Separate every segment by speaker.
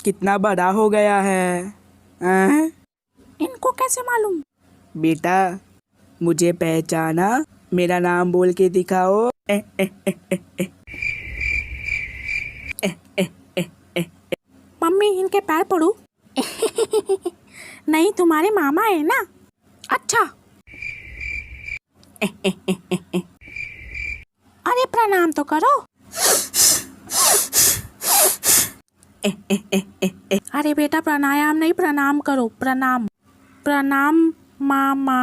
Speaker 1: कितना बड़ा हो गया है।
Speaker 2: इनको कैसे मालूम?
Speaker 1: बेटा मुझे पहचाना? मेरा नाम बोल के दिखाओ।
Speaker 2: मम्मी इनके पैर पड़ू? नहीं, तुम्हारे मामा है ना। अच्छा। अरे प्रणाम तो करो। अरे बेटा प्राणायाम नहीं, प्रणाम करो। प्रणाम प्रणाम मामा।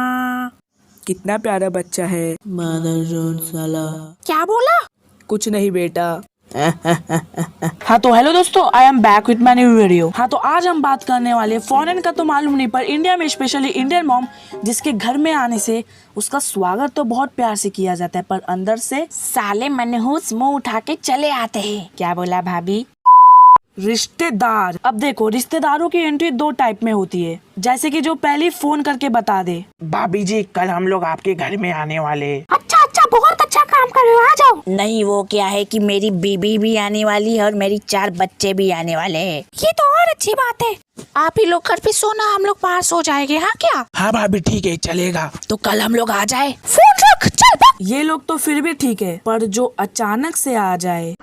Speaker 1: कितना प्यारा बच्चा है। मादरचोद साला।
Speaker 2: क्या बोला?
Speaker 1: कुछ नहीं बेटा।
Speaker 2: हाँ तो हेलो दोस्तों, I am back with my new video. हाँ तो आज हम बात करने वाले फॉरेन का तो मालूम नहीं, पर इंडिया में स्पेशली इंडियन मॉम जिसके घर में आने से उसका स्वागत तो बहुत प्यार से किया जाता है, पर अंदर से साले मनहूस मुंह उठा के चले आते हैं। क्या बोला भाभी? रिश्तेदार। अब देखो, रिश्तेदारों की एंट्री दो टाइप में होती है, जैसे कि जो पहले फोन करके बता दे,
Speaker 3: भाभी जी कल हम लोग आपके घर में आने वाले।
Speaker 2: अच्छा अच्छा, बहुत अच्छा काम कर रहे हो, आ जाओ।
Speaker 4: नहीं, वो क्या है कि मेरी बीबी भी आने वाली है और मेरी 4 बच्चे भी आने वाले हैं।
Speaker 2: ये तो और अच्छी बात है। आप ही लोग घर पे सोना, हम लोग पास हो जाएंगे। हाँ क्या?
Speaker 3: हाँ भाभी ठीक है, चलेगा।
Speaker 4: तो कल हम लोग आ जाए।
Speaker 2: फोन रख, चल भाग।
Speaker 1: ये लोग तो फिर भी ठीक है, पर जो अचानक से आ जाए।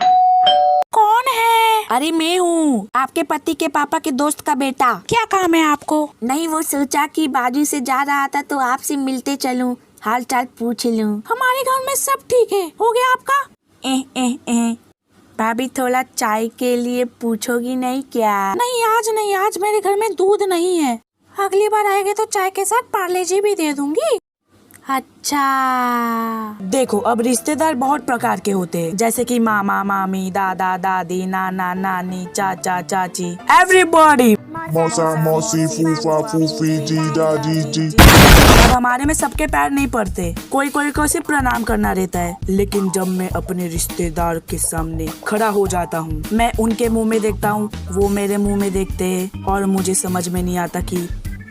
Speaker 2: कौन है?
Speaker 4: अरे मैं हूँ, आपके पति के पापा के दोस्त का बेटा।
Speaker 2: क्या काम है आपको?
Speaker 4: नहीं, वो सोचा कि बाजू से जा रहा था तो आपसे मिलते चलूं, हाल चाल पूछ लूं।
Speaker 2: हमारे घर में सब ठीक है। हो गया आपका?
Speaker 4: भाभी थोड़ा चाय के लिए पूछोगी नहीं क्या?
Speaker 2: नहीं आज नहीं, आज मेरे घर में दूध नहीं है। अगली बार आएंगे तो चाय के साथ पार्ले जी भी दे दूंगी।
Speaker 4: अच्छा।
Speaker 1: देखो अब रिश्तेदार बहुत प्रकार के होते हैं, जैसे कि मामा मामी, दादा दादी, नाना नानी, चाचा चाची, एवरीबॉडी।
Speaker 5: मौसा मौसी, फूफा फूफी, जीजा जीजी।
Speaker 1: अब हमारे में सबके पैर नहीं पड़ते, कोई कोई को सिर्फ प्रणाम करना रहता है। लेकिन जब मैं अपने रिश्तेदार के सामने खड़ा हो जाता हूँ, मैं उनके मुंह में देखता हूँ, वो मेरे मुंह में देखते हैं, और मुझे समझ में नहीं आता कि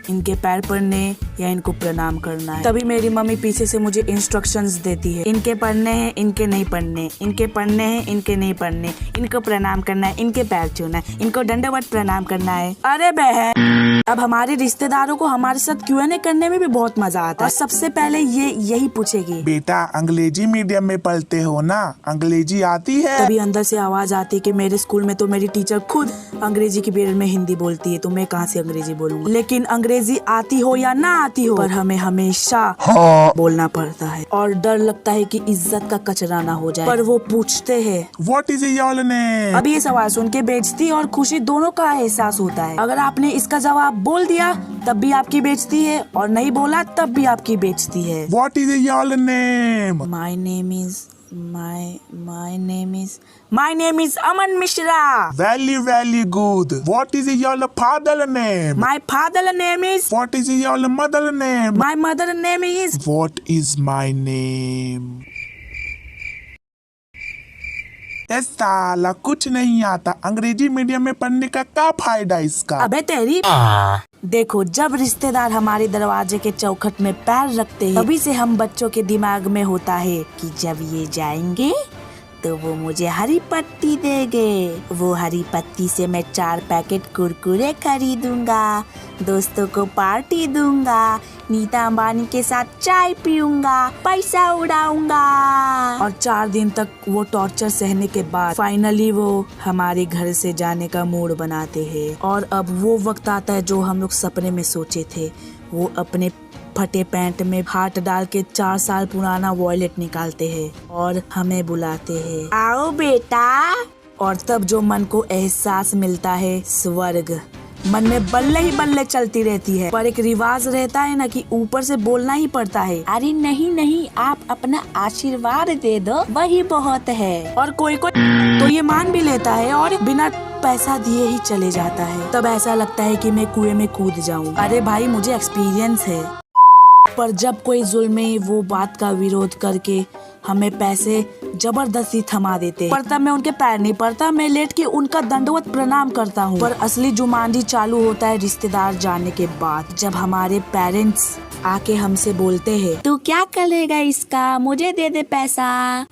Speaker 1: इनके पैर पड़ने या इनको प्रणाम करना है। तभी मेरी मम्मी पीछे से मुझे इंस्ट्रक्शंस देती है, इनके पढ़ने हैं, इनके नहीं पढ़ने, इनके पढ़ने हैं, इनके नहीं पढ़ने, इनको प्रणाम करना है, इनके पैर छूना है, इनको दंडवत प्रणाम करना है। अरे बहन, अब हमारे रिश्तेदारों को हमारे साथ Q&A करने में भी बहुत मजा आता है। और सबसे पहले ये यही पूछेगी,
Speaker 5: बेटा अंग्रेजी मीडियम में पढ़ते हो ना, अंग्रेजी आती है?
Speaker 1: तभी अंदर से आवाज आती है कि मेरे स्कूल में तो मेरी टीचर खुद अंग्रेजी की पीरियड में हिंदी बोलती है, तो मैं कहाँ से अंग्रेजी बोलूंगा। लेकिन अंग्रेजी आती हो या ना आती हो, पर हमें हमेशा बोलना पड़ता है, और डर लगता है कि इज्जत का कचरा ना हो जाए। पर वो पूछते हैं,
Speaker 5: व्हाट इज योर नेम?
Speaker 1: अब ये सवाल सुन के बेइज्जती और खुशी दोनों का एहसास होता है। अगर आपने इसका जवाब बोल दिया तब भी आपकी बेइज्जती है, और नहीं बोला तब भी आपकी बेइज्जती है।
Speaker 5: What is your name?
Speaker 1: My name is Aman Mishra.
Speaker 5: Very good. What is your father name?
Speaker 1: My father name is.
Speaker 5: What is your mother name?
Speaker 1: My mother name is.
Speaker 5: What is my name? साला कुछ नहीं आता, अंग्रेजी medium में पढ़ने का क्या फायदा इसका?
Speaker 1: अबे तेरी। देखो, जब रिश्तेदार हमारे दरवाजे के चौखट में पैर रखते हैं, तभी से हम बच्चों के दिमाग में होता है कि जब ये जाएंगे तो वो मुझे हरी पत्ती देंगे। वो हरी पत्ती से मैं 4 पैकेट कुरकुरे खरीदूंगा, दोस्तों को पार्टी दूंगा, नीता अंबानी के साथ चाय पीऊंगा, पैसा उड़ाऊंगा। और 4 दिन तक वो टॉर्चर सहने के बाद फाइनली वो हमारे घर से जाने का मूड बनाते हैं। और अब वो वक्त आता है जो हम लोग सपने में सोचे थे। वो अपने फटे पैंट में हाथ डाल के 4 साल पुराना वॉलेट निकालते हैं और हमें बुलाते हैं, आओ बेटा। और तब जो मन को एहसास मिलता है स्वर्ग, मन में बल्ले ही बल्ले चलती रहती है। पर एक रिवाज रहता है ना कि ऊपर से बोलना ही पड़ता है,
Speaker 4: अरे नहीं नहीं, आप अपना आशीर्वाद दे दो, वही बहुत है।
Speaker 1: और कोई कोई तो ये मान भी लेता है और बिना पैसा दिए ही चले जाता है। तब ऐसा लगता है कि मैं कुएं में कूद जाऊं। अरे भाई, मुझे एक्सपीरियंस है। पर जब कोई जुल्मी वो बात का विरोध करके हमें पैसे जबरदस्ती थमा देते। पर तब मैं उनके पैर नहीं पड़ता, मैं लेट के उनका दंडवत प्रणाम करता हूँ। पर असली जुमानजी चालू होता है रिश्तेदार जाने के बाद, जब हमारे पेरेंट्स आके हमसे बोलते हैं,
Speaker 4: तू क्या करेगा इसका, मुझे दे दे पैसा।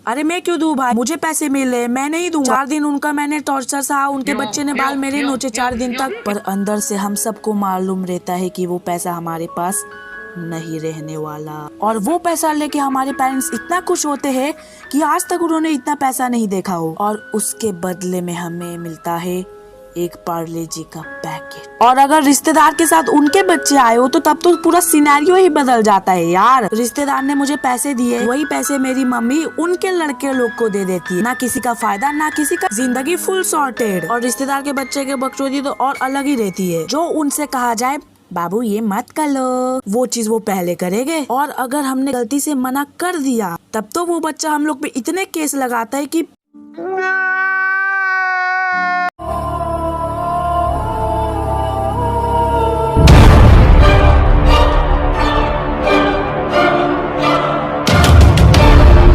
Speaker 1: अरे मैं क्यों दूं भाई, मुझे पैसे मिले, मैं नहीं दूंगा। 4 दिन उनका मैंने टॉर्चर सहा, उनके बच्चे ने बाल मेरे नोचे 4 दिन तक। पर अंदर से हम सबको मालूम रहता है कि वो पैसा हमारे पास नहीं रहने वाला। और वो पैसा लेके हमारे पेरेंट्स इतना खुश होते हैं कि आज तक उन्होंने इतना पैसा नहीं देखा हो। और उसके बदले में हमें मिलता है एक पार्ले जी का पैकेट। और अगर रिश्तेदार के साथ उनके बच्चे आए हो तो तब तो पूरा सिनेरियो ही बदल जाता है यार। रिश्तेदार ने मुझे पैसे दिए, वही पैसे मेरी मम्मी उनके लड़के लोग को दे देती है। ना किसी का फायदा, ना किसी का, जिंदगी फुल सॉर्टेड। और रिश्तेदार के बच्चे के बकचोदी तो और अलग ही रहती है। जो उनसे कहा जाए बाबू ये मत कर लो, वो चीज वो पहले करेंगे। और अगर हमने गलती से मना कर दिया तब तो वो बच्चा हम लोग पे इतने केस लगाता है कि